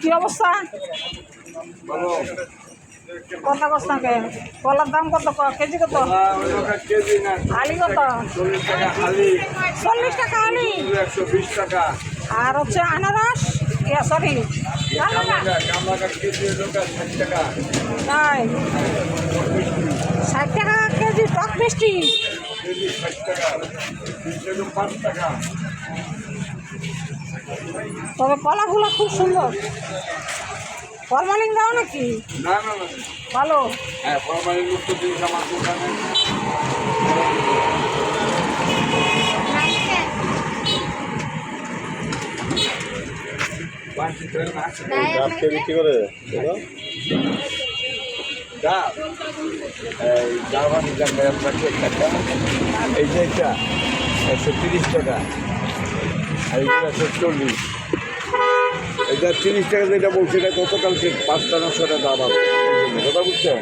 কি অবস্থা? কত কস্তাকে কলার দাম কত কেজি কত? আলি কত? 40 টাকা আলি। 120 টাকা। আর হচ্ছে আনারস সরি তাই 60 টাকা কেজি টক মিষ্টি। তবে কলাগুলো খুব সুন্দর। ফরমালিন দাও নাকি? না না না ভালো। হ্যাঁ ফরমালিন মুক্ত জিনিস আমার দোকানে। বিক্রি করে এই যে এটা 130 টাকা আর এটা 140। এটা 30 টাকা যেটা বলছি এটা গতকালকে 5টা 900 টাকা দাম আছে কথা বুঝছেন?